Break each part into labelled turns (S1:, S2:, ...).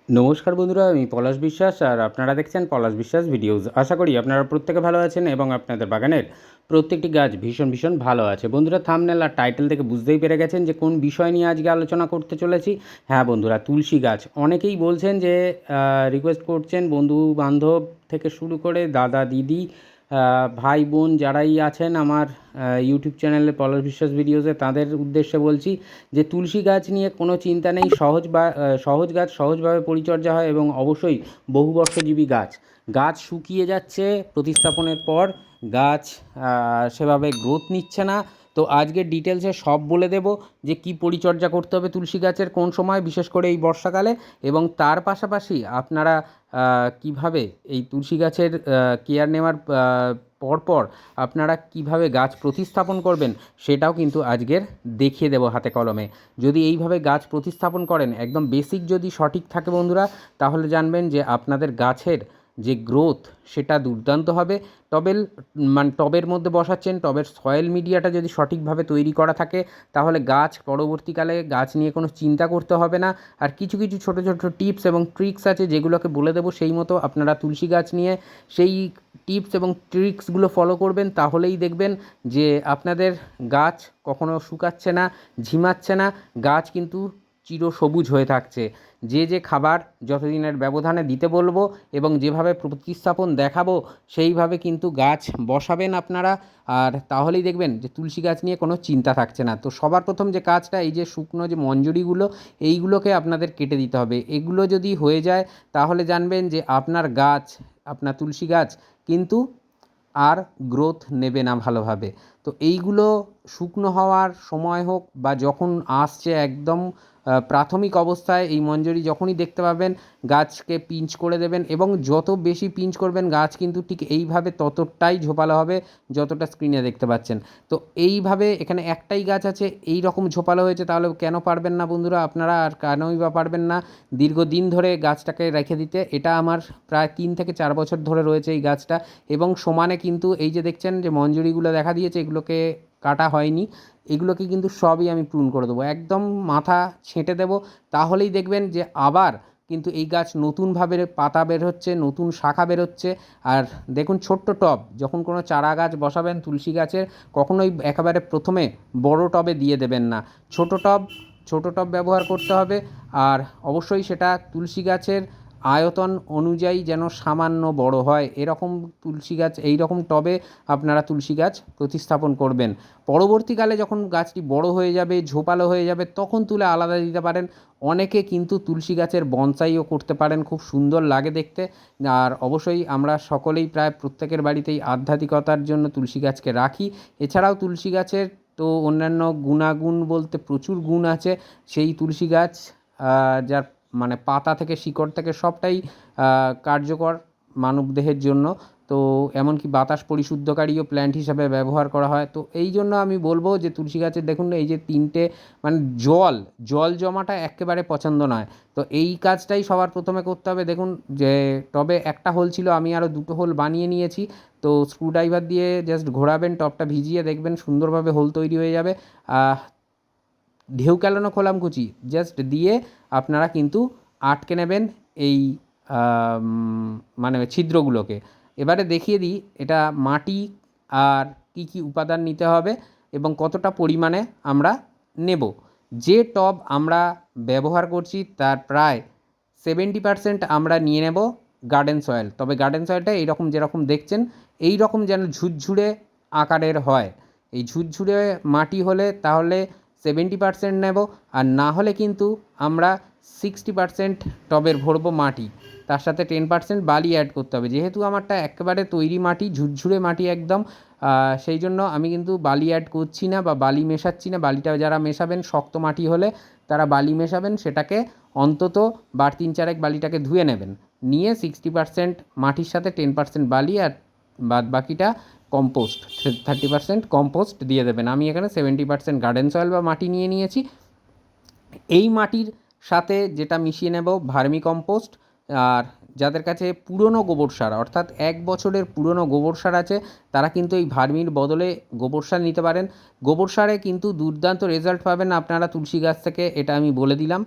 S1: নমস্কার বন্ধুরা, আমি পলাশ বিশ্বাস আর আপনারা দেখছেন পলাশ বিশ্বাস ভিডিওস। আশা করি আপনারা প্রত্যেকে ভালো আছেন এবং আপনাদের বাগানের প্রত্যেকটি গাছ ভীষণ ভীষণ ভালো আছে। বন্ধুরা, থাম্বনেল আর টাইটেল থেকে বুঝতেই পেরে গেছেন যে কোন বিষয় নিয়ে আজকে আলোচনা করতে চলেছি। হ্যাঁ বন্ধুরা, তুলসী গাছ। অনেকেই বলছেন যে রিকোয়েস্ট করছেন, বন্ধু বান্ধব থেকে শুরু করে দাদা দিদি, ভাই বোন যারাই আছেন আমার ইউটিউব চ্যানেলে পলাশ বিশ্বাস ভিডিওসে, তাদের উদ্দেশ্যে বলছি যে তুলসী গাছ নিয়ে কোনো চিন্তা নেই। সহজ গাছ, সহজভাবে পরিচর্যা হয় এবং অবশ্যই বহুবর্ষজীবী গাছ। গাছ শুকিয়ে যাচ্ছে প্রতিস্থাপনের পর, গাছ সেভাবে গ্রোথ নিচ্ছে না। তো আজকের ডিটেলসে সব বলে দেব যে কি পরিচর্যা করতে হবে তুলসী গাছের কোন সময়, বিশেষ করে এই বর্ষাকালে, এবং তার পাশাপাশি আপনারা কিভাবে এই তুলসী গাছের কেয়ার নেওয়ার পরপর আপনারা কিভাবে গাছ প্রতিস্থাপন করবেন সেটাও কিন্তু আজকের দেখিয়ে দেবো হাতে কলমে। যদি এইভাবে গাছ প্রতিস্থাপন করেন, একদম বেসিক যদি সঠিক থাকে বন্ধুরা, তাহলে জানবেন যে আপনাদের গাছের যে গ্রোথ সেটা দুর্দান্ত হবে। টবেল মানে টবের মধ্যে বসাচ্ছেন, টবের সয়েল মিডিয়াটা যদি সঠিকভাবে তৈরি করা থাকে, তাহলে গাছ পরবর্তীকালে গাছ নিয়ে কোনো চিন্তা করতে হবে না। আর কিছু কিছু ছোটো ছোটো টিপস এবং ট্রিক্স আছে যেগুলোকে বলে দেবো, সেই মতো আপনারা তুলসী গাছ নিয়ে সেই টিপস এবং ট্রিক্সগুলো ফলো করবেন, তাহলেই দেখবেন যে আপনাদের গাছ কখনো শুকাচ্ছে না, ঝিমাচ্ছে না, গাছ কিন্তু চিরসবুজ হয়ে থাকছে। যে যে খাবার যতদিনের ব্যবধানে দিতে বলবো এবং যেভাবে প্রতিস্থাপন দেখাবো সেইভাবে কিন্তু গাছ বসাবেন আপনারা, আর তাহলেই দেখবেন যে তুলসী গাছ নিয়ে কোনো চিন্তা থাকছে না। তো সবার প্রথম যে কাজটা, এই যে শুকনো যে মঞ্জুরিগুলো, এইগুলোকে আপনাদের কেটে দিতে হবে। এগুলো যদি হয়ে যায় তাহলে জানবেন যে আপনার গাছ, আপনার তুলসী গাছ কিন্তু আর গ্রোথ নেবে না ভালোভাবে। তো এইগুলো শুকনো হওয়ার সময় হোক বা যখন আসছে একদম প্রাথমিক অবস্থায়, এই মঞ্জরি যখনই দেখতে পাবেন গাছকে পিঞ্চ করে দেবেন, এবং যত বেশি পিঞ্চ করবেন গাছ কিন্তু ঠিক এইভাবে ততটাই ঝোপালো হবে যতটা স্ক্রিনে দেখতে পাচ্ছেন। তো এইভাবে এখানে একটাই গাছ আছে এই রকম ঝোপালো হয়েছে, তাহলে কেন পারবেন না বন্ধুরা আপনারা, আর কেনই বা পারবেন না দীর্ঘদিন ধরে গাছটাকে রেখে দিতে? এটা আমার প্রায় 3 থেকে 4 বছর ধরে রয়েছে এই গাছটা, এবং সমানে কিন্তু এই যে দেখছেন যে মঞ্জুরিগুলো দেখা দিয়েছে, এগুলোকে কাটা হয়নি, এগুলোকে কিন্তু সবই আমি প্রুন করে দেবো, একদম মাথা ছেঁটে দেবো। তাহলেই দেখবেন যে আবার কিন্তু এই গাছ নতুনভাবে পাতা বের হচ্ছে, নতুন শাখা বেরোচ্ছে। আর দেখুন, ছোট্ট টব, যখন কোনো চারা গাছ বসাবেন তুলসী গাছের, কখনোই একেবারে প্রথমে বড় টবে দিয়ে দেবেন না, ছোট টব, ছোট টব ব্যবহার করতে হবে। আর অবশ্যই সেটা তুলসী গাছের আয়তন অনুযায়ী যেন সামান্য বড় হয়, এরকম তুলসী গাছ, এই রকম টবে আপনারা তুলসী গাছ প্রতিস্থাপন করবেন। পরবর্তীকালে যখন গাছটি বড় হয়ে যাবে, ঝোপালো হয়ে যাবে, তখন তুলে আলাদা দিতে পারেন। অনেকে কিন্তু তুলসী গাছের বনসাইও করতে পারেন, খুব সুন্দর লাগে দেখতে। আর অবশ্যই আমরা সকলেই প্রায় প্রত্যেকের বাড়িতেই আধ্যাত্মিকতার জন্য তুলসী গাছকে রাখি। এছাড়াও তুলসী গাছের তো অন্যান্য গুণাগুণ বলতে প্রচুর গুণ আছে। সেই তুলসী গাছ যার মানে পাতা থেকে শিকড় থেকে সবটাই কার্যকর মানবদেহের জন্য। তো এমনকি বাতাস পরিশুদ্ধকারীও প্ল্যান্ট হিসাবে ব্যবহার করা হয়। তো এই জন্য আমি বলবো যে তুলসী গাছের দেখুন এই যে 3টে, মানে জল জল জমাটা একেবারে পছন্দ নয়। তো এই কাজটাই সবার প্রথমে করতে হবে। দেখুন যে টবে একটা হোল ছিল, আমি আরও 2টো হোল বানিয়ে নিয়েছি। তো স্ক্রুড্রাইভার দিয়ে জাস্ট ঘোরাবেন, টবটা ভিজিয়ে দেখবেন সুন্দরভাবে হোল তৈরি হয়ে যাবে। ঢেউ খেলানো খোলামকুচি জাস্ট দিয়ে আপনারা কিন্তু আটকে নেবেন এই মানে ছিদ্রগুলোকে। এবারে দেখিয়ে দিই এটা মাটি আর কি কি উপাদান নিতে হবে এবং কতটা পরিমাণে আমরা নেব। যে টব আমরা ব্যবহার করছি তার প্রায় 70% আমরা নিয়ে নেব গার্ডেন সয়েল। তবে গার্ডেন সয়েলটা এইরকম যেরকম দেখছেন, এই রকম যেন ঝুরঝুরে আকারের হয়। এই ঝুরঝুরে মাটি হলে তাহলে 70% নেব, আর না হলে কিন্তু আমরা 60% টবের ভরবো মাটি, তার সাথে 10% বালি অ্যাড করতে হবে। যেহেতু আমারটা একেবারে তৈরি মাটি, ঝুরঝুরে মাটি একদম, সেই জন্য আমি কিন্তু বালি অ্যাড করছি না বা বালি মেশাচ্ছি না। বালিটা যারা মেশাবেন, শক্ত মাটি হলে তারা বালি মেশাবেন, সেটাকে অন্তত বার 3-4 বালিটাকে ধুয়ে নেবেন, নিয়ে 60% মাটির সাথে 10% বালি, আর বাদ বাকিটা কম্পোস্ট, 30% কম্পোস্ট দিয়ে দেবেন। আমি এখানে 70% গার্ডেন সয়েল বা মাটি নিয়ে নিয়েছি। এই মাটির সাথে যেটা মিশিয়ে নেব ভার্মি কম্পোস্ট, আর যাদের কাছে পুরনো গোবর সার অর্থাৎ 1 বছরের পুরনো গোবর সার আছে তারা কিন্তু এই ভার্মির বদলে গোবর সার নিতে পারেন। গোবর সারে কিন্তু দুর্দান্ত রেজাল্ট পাবেন আপনারা তুলসী গাছ থেকে, এটা আমি বলে দিলাম।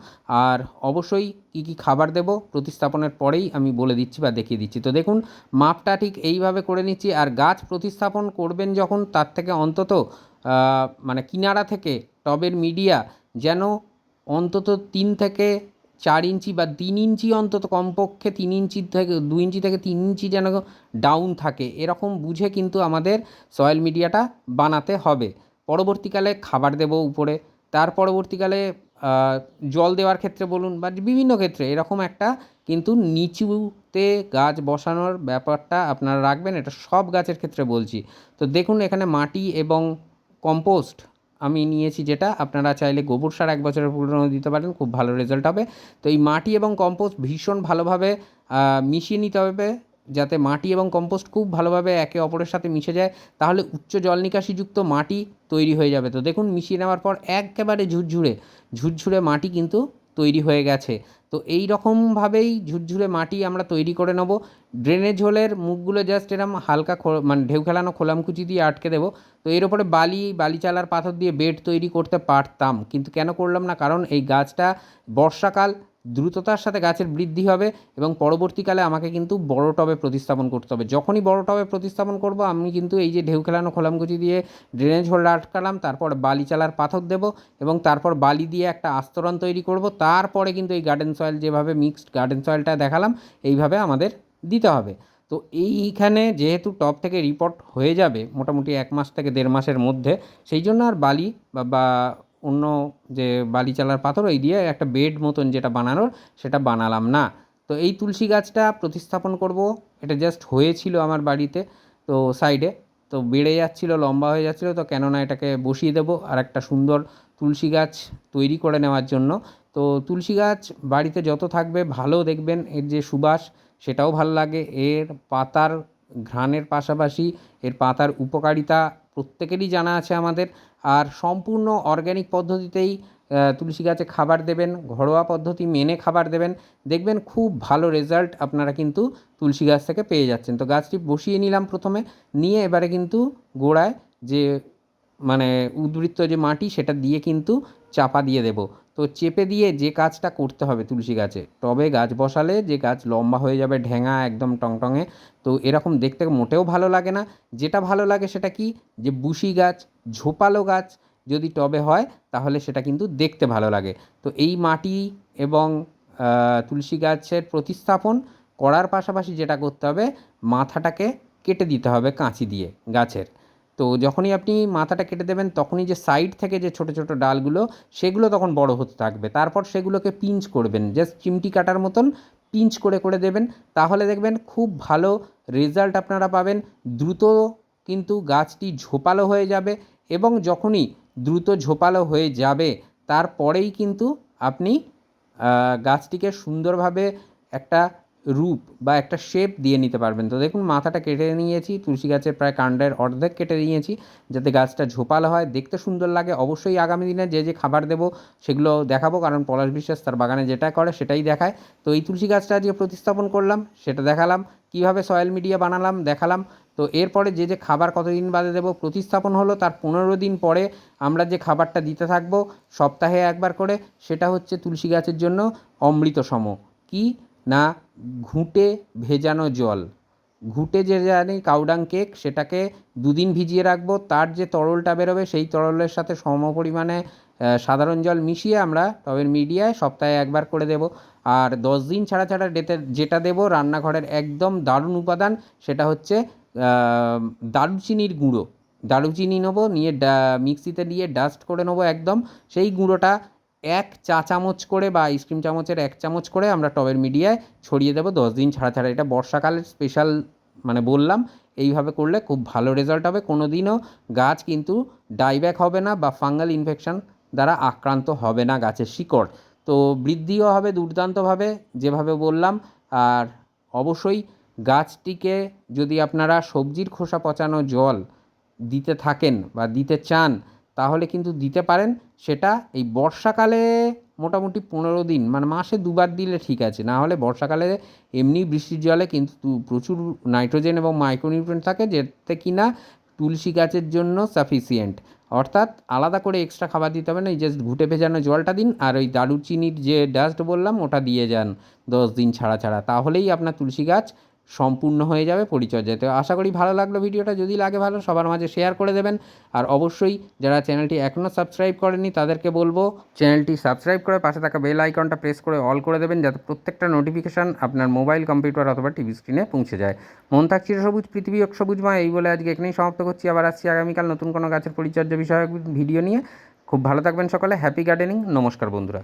S1: আর অবশ্যই কী কী খাবার দেবো প্রতিস্থাপনের পরেই আমি বলে দিচ্ছি বা দেখিয়ে দিচ্ছি। তো দেখুন মাপটা ঠিক এইভাবে করে নিচ্ছি। আর গাছ প্রতিস্থাপন করবেন যখন তার থেকে অন্তত মানে কিনারা থেকে টবের মিডিয়া যেন অন্তত 3 থেকে 4 ইঞ্চি বা 3 ইঞ্চি, অন্তত কমপক্ষে 3 ইঞ্চি থেকে 2 ইঞ্চি থেকে 3 ইঞ্চি যেন ডাউন থাকে, এরকম বুঝে কিন্তু আমাদের সয়েল মিডিয়াটা বানাতে হবে। পরবর্তীকালে খাবার দেবো উপরে, তার পরবর্তীকালে জল দেওয়ার ক্ষেত্রে বলুন বা বিভিন্ন ক্ষেত্রে এরকম একটা কিন্তু নিচুতে গাছ বসানোর ব্যাপারটা আপনারা রাখবেন, এটা সব গাছের ক্ষেত্রে বলছি। তো দেখুন এখানে মাটি এবং কম্পোস্ট আমি নিয়েছি, যেটা আপনারা চাইলে গোবর সার 1 বছরের পুরনো দিতে পারেন, খুব ভালো রেজাল্ট হবে। তো এই মাটি এবং কম্পোস্ট ভীষণ ভালোভাবে মিশিয়ে নিতে হবে, যাতে মাটি এবং কম্পোস্ট খুব ভালোভাবে একে অপরের সাথে মিশে যায়, তাহলে উচ্চ জল নিকাশিযুক্ত মাটি তৈরি হয়ে যাবে। তো দেখুন মিশিয়ে নেওয়ার পর একেবারে ঝুরঝুরে মাটি কিন্তু তৈরি হয়ে গেছে। তো এই রকমভাবেই ঝুরঝুরে মাটি আমরা তৈরি করে নেব। ড্রেনেজ হোলের মুখগুলো জাস্ট এরম হালকা মানে ঢেউ খেলানো খোলামকুচি দিয়ে আটকে দেবো। তো এর ওপরে বালি চালার পাথর দিয়ে বেড তৈরি করতে পারতাম, কিন্তু কেন করলাম না, কারণ এই গাছটা বর্ষাকাল দ্রুততার সাথে গাছের বৃদ্ধি হবে এবং পরবর্তীকালে আমাকে কিন্তু বড় টবে প্রতিস্থাপন করতে হবে। যখনই বড় টবে প্রতিস্থাপন করব আমি কিন্তু এই যে ঢেউ খেলানো খোলামকুচি দিয়ে ড্রেনেজ হোল আটকালাম, তারপর বালি চালার পাথর দেব এবং তারপর বালি দিয়ে একটা আস্তরণ তৈরি করব। তারপরে কিন্তু এই গার্ডেন সয়েল, যেভাবে মিক্সড গার্ডেন সয়েলটা দেখালাম, এইভাবে আমাদের দিতে হবে। তো এইখানে যেহেতু টব থেকে রিপোর্ট হয়ে যাবে মোটামুটি 1 মাস থেকে 1.5 মাসের মধ্যে, সেই জন্য আর বালি বা অন্য যে বালি চালার পাথর ওই দিয়ে একটা বেড মতন যেটা বানানোর সেটা বানালাম না। তো এই তুলসী গাছটা প্রতিস্থাপন করব, এটা জাস্ট হয়েছিল আমার বাড়িতে, তো সাইডে তো বেড়ে যাচ্ছিল, লম্বা হয়ে যাচ্ছিল, তো কেননা এটাকে বসিয়ে দেবো আর একটা সুন্দর তুলসী গাছ তৈরি করে নেওয়ার জন্য। তো তুলসী গাছ বাড়িতে যত থাকবে ভালো দেখবেন, এর যে সুবাস সেটাও ভালো লাগে, এর পাতার ঘ্রাণের পাশাপাশি এর পাতার উপকারিতা প্রত্যেকেরই জানা আছে আমাদের। আর সম্পূর্ণ অর্গ্যানিক পদ্ধতিতেই তুলসী গাছে খাবার দেবেন, ঘরোয়া পদ্ধতি মেনে খাবার দেবেন, দেখবেন খুব ভালো রেজাল্ট আপনারা কিন্তু তুলসী গাছ থেকে পেয়ে যাচ্ছেন। তো গাছটি বসিয়ে নিলাম প্রথমে, নিয়ে এবারে কিন্তু গোড়ায় যে মানে উদ্বৃত্ত যে মাটি সেটা দিয়ে কিন্তু চাপা দিয়ে দেব। তো চেপে দিয়ে যে কাজটা করতে হবে তুলসী গাছে, টবে গাছ বসালে যে গাছ লম্বা হয়ে যাবে ঢেঙা একদম টংটঙে, তো এরকম দেখতে মোটেও ভালো লাগে না। যেটা ভালো লাগে সেটা কি, যে বুশি গাছ, ঝোপালো গাছ যদি টবে হয় তাহলে সেটা কিন্তু দেখতে ভালো লাগে। তো এই মাটি এবং তুলসী গাছের প্রতিস্থাপন করার পাশাপাশি যেটা করতে হবে, মাথাটাকে কেটে দিতে হবে কাঁচি দিয়ে গাছের। তো যখনই আপনি মাথাটা কেটে দেবেন তখনই যে সাইড থেকে যে ছোটো ছোটো ডালগুলো সেগুলো তখন বড় হতে থাকবে, তারপর সেগুলোকে পিঞ্চ করবেন, জাস্ট চিমটি কাটার মতন পিঞ্চ করে করে দেবেন, তাহলে দেখবেন খুব ভালো রেজাল্ট আপনারা পাবেন। দ্রুত কিন্তু গাছটি ঝোপালো হয়ে যাবে এবং যখনই দ্রুত ঝোপালো হয়ে যাবে তারপরেই কিন্তু আপনি গাছটিকে সুন্দরভাবে একটা রূপ বা একটা শেপ দিয়ে নিতে পারবেন। তো দেখুন মাথাটা কেটে নিয়েছি, তুলসী গাছের প্রায় কাণ্ডের অর্ধেক কেটে নিয়েছি, যাতে গাছটা ঝোপালো হয়, দেখতে সুন্দর লাগে। অবশ্যই আগামী দিনে যে যে খাবার দেবো সেগুলো দেখাবো, কারণ পলাশ বিশ্বাস তার বাগানে যেটা করে সেটাই দেখায়। তো এই তুলসী গাছটা আজকে প্রতিস্থাপন করলাম, সেটা দেখালাম, কীভাবে সয়েল মিডিয়া বানালাম দেখালাম। তো এরপরে যে যে খাবার কতদিন বাদে দেবো, প্রতিস্থাপন হলো তার 15 দিন পরে আমরা যে খাবারটা দিতে থাকবো সপ্তাহে একবার করে, সেটা হচ্ছে তুলসী গাছের জন্য অমৃতসম। কি না, ঘুঁটে ভেজানো জল, ঘুঁটে যে জানি কাউডাং কেক, সেটাকে 2 দিন ভিজিয়ে রাখবো, তার যে তরলটা বেরোবে সেই তরলের সাথে সম পরিমাণে সাধারণ জল মিশিয়ে আমরা টবের মিডিয়ায় সপ্তাহে একবার করে দেব। আর 10 দিন ছাড়া ছাড়া যেটা দেবো রান্নাঘরের একদম দারুণ উপাদান, সেটা হচ্ছে দারুচিনির গুঁড়ো। দারুচিনি নেবো, নিয়ে মিক্সিতে দিয়ে ডাস্ট করে নেবো একদম, সেই গুঁড়োটা 1 চা চামচ করে বা আইসক্রিম চামচের 1 চামচ করে আমরা টবের মিডিয়ায় ছড়িয়ে দেবো 10 দিন ছাড়া ছাড়া। এটা বর্ষাকালের স্পেশাল মানে বললাম, এইভাবে করলে খুব ভালো রেজাল্ট হবে। কোনো দিনও গাছ কিন্তু ডাইব্যাক হবে না বা ফাঙ্গাল ইনফেকশন দ্বারা আক্রান্ত হবে না গাছের শিকড়। তো বৃদ্ধিও হবে দুর্দান্তভাবে যেভাবে বললাম। আর অবশ্যই গাছটিকে যদি আপনারা সবজির খোসা পচানো জল দিতে থাকেন বা দিতে চান তাহলে কিন্তু দিতে পারেন। সেটা এই বর্ষাকালে মোটামুটি 15 দিন মানে মাসে 2 বার দিলে ঠিক আছে। না হলে বর্ষাকালে এমনি বৃষ্টির জলে কিন্তু প্রচুর নাইট্রোজেন এবং মাইক্রোনিউট্রিয়েন্ট থাকে, যেটা কিনা তুলসী গাছের জন্য সাফিসিয়েন্ট। অর্থাৎ আলাদা করে এক্সট্রা খাবার দিতে হবে না, এই জাস্ট ঘুঁটে ভেজানো জলটা দিন আর ওই দারুচিনির যে ডাস্ট বললাম ওটা দিয়ে যান 10 দিন ছাড়া ছাড়া, তাহলেই আপনার তুলসী গাছ সম্পূর্ণ হয়ে যাবে পরিচর্যায়। তো আশা করি ভালো লাগলো ভিডিওটা, যদি লাগে ভালো সবার মাঝে শেয়ার করে দেবেন। আর অবশ্যই যারা চ্যানেলটি এখনও সাবস্ক্রাইব করেনি তাদেরকে বলবো চ্যানেলটি সাবস্ক্রাইব করে পাশে থাকা বেল আইকনটা প্রেস করে অল করে দেবেন, যাতে প্রত্যেকটা নোটিফিকেশান আপনার মোবাইল, কম্পিউটার অথবা টিভি স্ক্রিনে পৌঁছে যায়। মন থাক চিরসবুজ, পৃথিবী হোক সবুজময়, এই বলে আজকে এখানেই সমাপ্ত করছি। আবার আসছি আগামীকাল নতুন কোনো গাছের পরিচর্যা বিষয়ক ভিডিও নিয়ে। খুব ভালো থাকবেন সকলে। Happy gardening. নমস্কার বন্ধুরা।